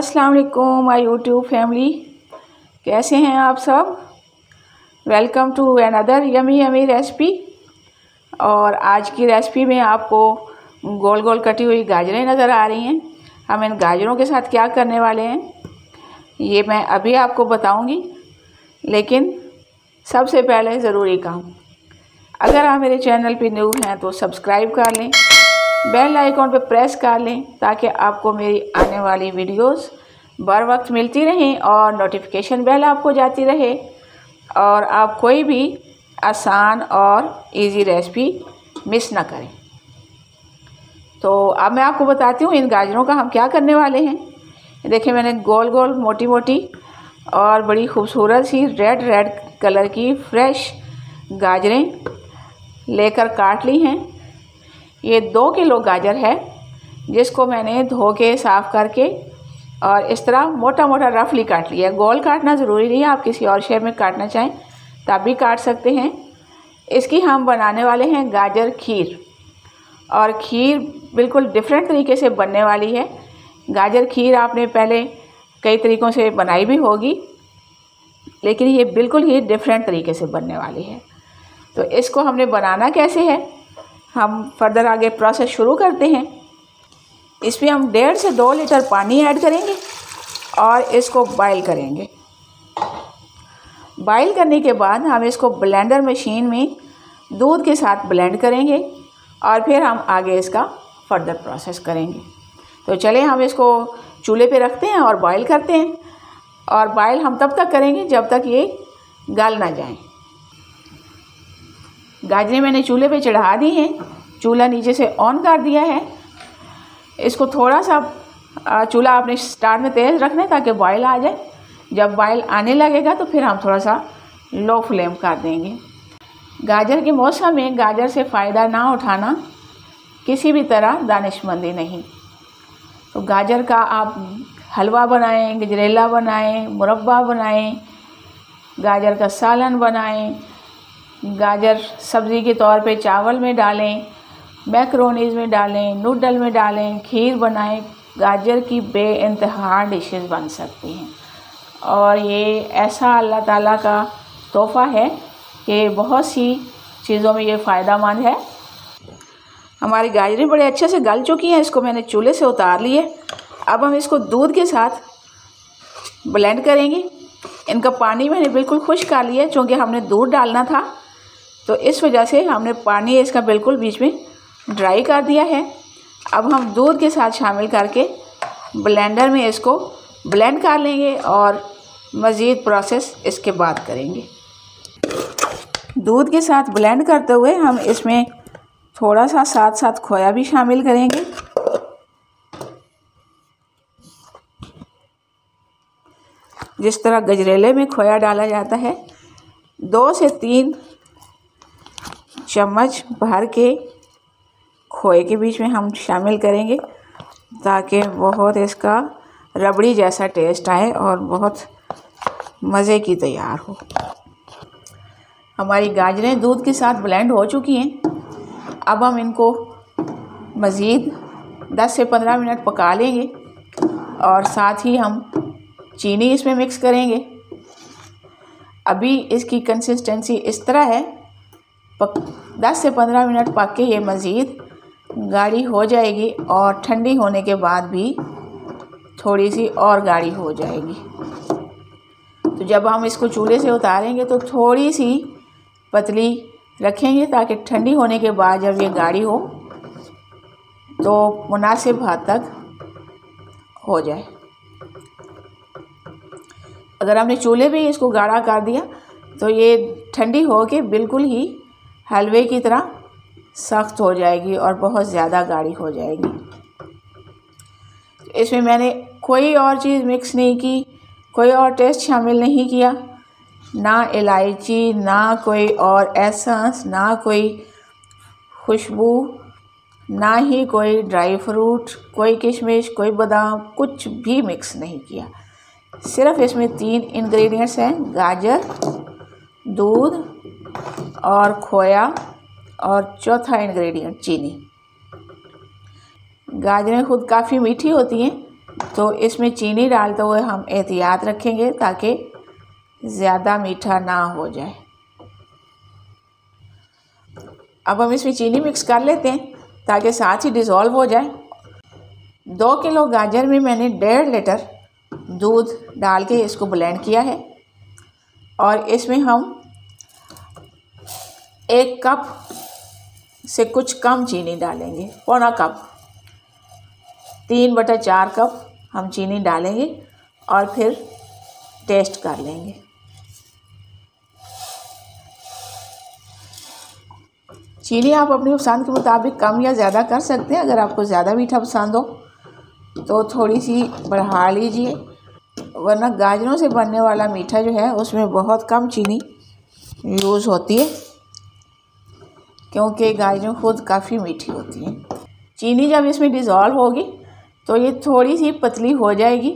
अस्सलाम वालेकुम my YouTube family, कैसे हैं आप सब। Welcome to another yummy recipe. और आज की रेसिपी में आपको गोल गोल कटी हुई गाजरें नज़र आ रही हैं। हम इन गाजरों के साथ क्या करने वाले हैं ये मैं अभी आपको बताऊंगी, लेकिन सबसे पहले ज़रूरी काम, अगर आप मेरे चैनल पे न्यू हैं तो सब्सक्राइब कर लें, बेल आइकॉन पे प्रेस कर लें ताकि आपको मेरी आने वाली वीडियोस बर वक्त मिलती रहें और नोटिफिकेशन बेल आपको जाती रहे और आप कोई भी आसान और इजी रेसिपी मिस ना करें। तो अब मैं आपको बताती हूँ इन गाजरों का हम क्या करने वाले हैं। देखिए, मैंने गोल गोल मोटी मोटी और बड़ी खूबसूरत सी रेड कलर की फ्रेश गाजरें लेकर काट ली हैं। ये 2 किलो गाजर है जिसको मैंने धो के साफ़ करके और इस तरह मोटा मोटा रफली काट लिया है। गोल काटना ज़रूरी नहीं है, आप किसी और शेप में काटना चाहें तब भी काट सकते हैं। इसकी हम बनाने वाले हैं गाजर खीर, और खीर बिल्कुल डिफरेंट तरीके से बनने वाली है। गाजर खीर आपने पहले कई तरीक़ों से बनाई भी होगी, लेकिन ये बिल्कुल ही डिफरेंट तरीके से बनने वाली है। तो इसको हमने बनाना कैसे है, हम फर्दर आगे प्रोसेस शुरू करते हैं। इसमें हम 1.5 से 2 लीटर पानी ऐड करेंगे और इसको बॉईल करेंगे। बॉईल करने के बाद हम इसको ब्लेंडर मशीन में दूध के साथ ब्लेंड करेंगे और फिर हम आगे इसका फर्दर प्रोसेस करेंगे। तो चलें हम इसको चूल्हे पे रखते हैं और बॉईल करते हैं। और बॉईल हम तब तक करेंगे जब तक ये गल ना जाए। गाजरें मैंने चूल्हे पे चढ़ा दी हैं, चूल्हा नीचे से ऑन कर दिया है। इसको थोड़ा सा चूल्हा आपने स्टार्ट में तेज़ रखना है ताकि बॉयल आ जाए। जब बॉयल आने लगेगा तो फिर हम थोड़ा सा लो फ्लेम कर देंगे। गाजर के मौसम में गाजर से फ़ायदा ना उठाना किसी भी तरह दानिशमंदी नहीं। तो गाजर का आप हलवा बनाएं, गजरेला बनाएं, मुरब्बा बनाएं, गाजर का सालन बनाएं, गाजर सब्ज़ी के तौर पे चावल में डालें, मैक्रोनीज़ में डालें, नूडल में डालें, खीर बनाएं। गाजर की बेइंतहा डिशेस बन सकती हैं और ये ऐसा अल्लाह ताला का तोहफ़ा है कि बहुत सी चीज़ों में ये फ़ायदेमंद है। हमारी गाजरें बड़े अच्छे से गल चुकी हैं, इसको मैंने चूल्हे से उतार ली है। अब हम इसको दूध के साथ ब्लेंड करेंगे। इनका पानी मैंने बिल्कुल खुश्क कर लिया क्योंकि हमने दूध डालना था, तो इस वजह से हमने पानी इसका बिल्कुल बीच में ड्राई कर दिया है। अब हम दूध के साथ शामिल करके ब्लेंडर में इसको ब्लेंड कर लेंगे और मज़ीद प्रोसेस इसके बाद करेंगे। दूध के साथ ब्लेंड करते हुए हम इसमें थोड़ा सा साथ साथ खोया भी शामिल करेंगे। जिस तरह गजरेले में खोया डाला जाता है, 2 से 3 चम्मच भर के खोए के बीच में हम शामिल करेंगे ताकि बहुत इसका रबड़ी जैसा टेस्ट आए और बहुत मज़े की तैयार हो। हमारी गाजरें दूध के साथ ब्लेंड हो चुकी हैं। अब हम इनको मज़ीद 10 से 15 मिनट पका लेंगे और साथ ही हम चीनी इसमें मिक्स करेंगे। अभी इसकी कंसिस्टेंसी इस तरह है, 10 से 15 मिनट पक के ये मज़ीद गाढ़ी हो जाएगी और ठंडी होने के बाद भी थोड़ी सी और गाढ़ी हो जाएगी। तो जब हम इसको चूल्हे से उतारेंगे तो थोड़ी सी पतली रखेंगे ताकि ठंडी होने के बाद जब ये गाढ़ी हो तो मुनासिब हद तक हो जाए। अगर हमने चूल्हे पे इसको गाढ़ा कर दिया तो ये ठंडी हो के बिल्कुल ही हलवे की तरह सख्त हो जाएगी और बहुत ज़्यादा गाढ़ी हो जाएगी। इसमें मैंने कोई और चीज़ मिक्स नहीं की, कोई और टेस्ट शामिल नहीं किया, ना इलायची, ना कोई और एसेंस, ना कोई खुशबू, ना ही कोई ड्राई फ्रूट, कोई किशमिश, कोई बादाम, कुछ भी मिक्स नहीं किया। सिर्फ़ इसमें 3 इंग्रेडिएंट्स हैं, गाजर, दूध और खोया, और चौथा इंग्रेडिएंट चीनी। गाजरें खुद काफ़ी मीठी होती हैं, तो इसमें चीनी डालते हुए हम एहतियात रखेंगे ताकि ज़्यादा मीठा ना हो जाए। अब हम इसमें चीनी मिक्स कर लेते हैं ताकि साथ ही डिज़ोल्व हो जाए। 2 किलो गाजर में मैंने 1.5 लीटर दूध डाल के इसको ब्लेंड किया है और इसमें हम 1 कप से कुछ कम चीनी डालेंगे, पौना कप, 3/4 कप हम चीनी डालेंगे और फिर टेस्ट कर लेंगे। चीनी आप अपनी पसंद के मुताबिक कम या ज़्यादा कर सकते हैं। अगर आपको ज़्यादा मीठा पसंद हो तो थोड़ी सी बढ़ा लीजिए, वरना गाजरों से बनने वाला मीठा जो है उसमें बहुत कम चीनी यूज़ होती है, क्योंकि गाजर खुद काफ़ी मीठी होती हैं। चीनी जब इसमें डिज़ोल्व होगी तो ये थोड़ी सी पतली हो जाएगी।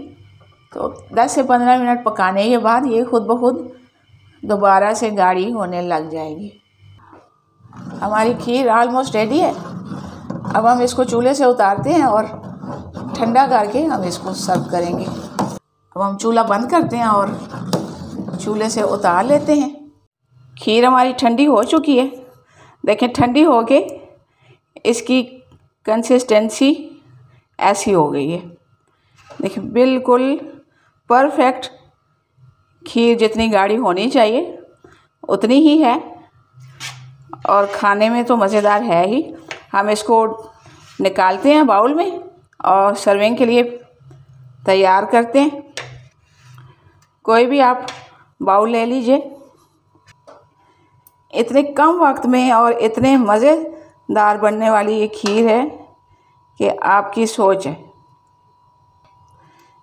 तो 10 से 15 मिनट पकाने के बाद ये खुद ब खुद दोबारा से गाढ़ी होने लग जाएगी। हमारी खीर ऑलमोस्ट रेडी है। अब हम इसको चूल्हे से उतारते हैं और ठंडा करके हम इसको सर्व करेंगे। अब हम चूल्हा बंद करते हैं और चूल्हे से उतार लेते हैं। खीर हमारी ठंडी हो चुकी है। देखें, ठंडी हो के इसकी कंसिस्टेंसी ऐसी हो गई है। देखिए, बिल्कुल परफेक्ट खीर जितनी गाढ़ी होनी चाहिए उतनी ही है और खाने में तो मज़ेदार है ही। हम इसको निकालते हैं बाउल में और सर्विंग के लिए तैयार करते हैं। कोई भी आप बाउल ले लीजिए। इतने कम वक्त में और इतने मज़ेदार बनने वाली ये खीर है कि आपकी सोच है।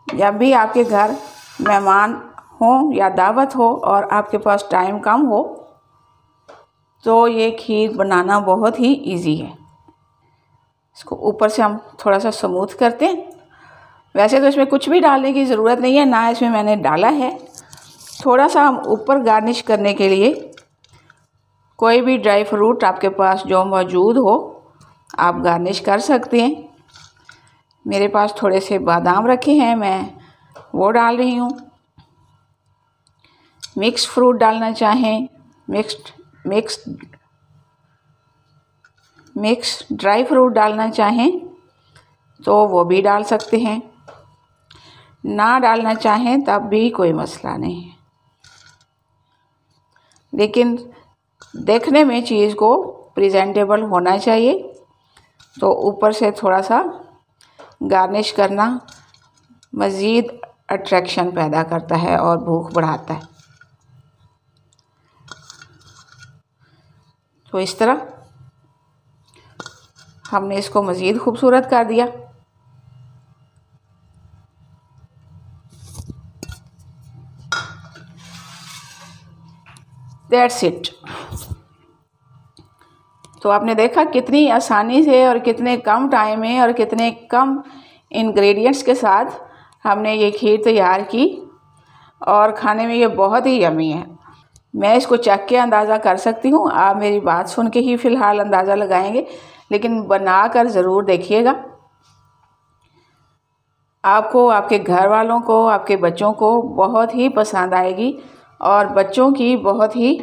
जब भी आपके घर मेहमान हों या दावत हो और आपके पास टाइम कम हो तो ये खीर बनाना बहुत ही इजी है। इसको ऊपर से हम थोड़ा सा स्मूथ करते हैं। वैसे तो इसमें कुछ भी डालने की ज़रूरत नहीं है, ना इसमें मैंने डाला है। थोड़ा सा हम ऊपर गार्निश करने के लिए कोई भी ड्राई फ्रूट आपके पास जो मौजूद हो आप गार्निश कर सकते हैं। मेरे पास थोड़े से बादाम रखे हैं, मैं वो डाल रही हूँ। मिक्स फ्रूट डालना चाहें, मिक्स ड्राई फ्रूट डालना चाहें तो वो भी डाल सकते हैं। ना डालना चाहें तब भी कोई मसला नहीं है, लेकिन देखने में चीज़ को प्रेजेंटेबल होना चाहिए। तो ऊपर से थोड़ा सा गार्निश करना मज़ीद अट्रैक्शन पैदा करता है और भूख बढ़ाता है। तो इस तरह हमने इसको मज़ीद खूबसूरत कर दिया। That's it. तो आपने देखा कितनी आसानी से और कितने कम टाइम में और कितने कम इंग्रेडिएंट्स के साथ हमने ये खीर तैयार की और खाने में ये बहुत ही यम्मी है। मैं इसको चख के अंदाज़ा कर सकती हूँ, आप मेरी बात सुन के ही फ़िलहाल अंदाज़ा लगाएंगे, लेकिन बना कर ज़रूर देखिएगा। आपको, आपके घर वालों को, आपके बच्चों को बहुत ही पसंद आएगी और बच्चों की बहुत ही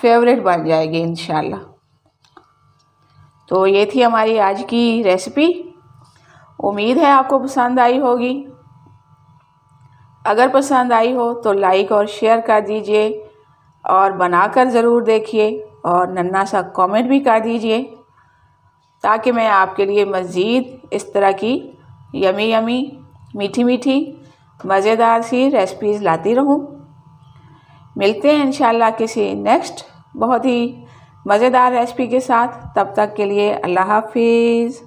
फेवरेट बन जाएगी इंशाल्लाह। तो ये थी हमारी आज की रेसिपी। उम्मीद है आपको पसंद आई होगी। अगर पसंद आई हो तो लाइक और शेयर कर दीजिए और बनाकर ज़रूर देखिए और नन्हा सा कमेंट भी कर दीजिए ताकि मैं आपके लिए मज़ीद इस तरह की यमी यमी मीठी मीठी मज़ेदार सी रेसिपीज़ लाती रहूं। मिलते हैं इंशाल्लाह किसी नेक्स्ट बहुत ही मज़ेदार रेसिपी के साथ। तब तक के लिए अल्लाह हाफिज़।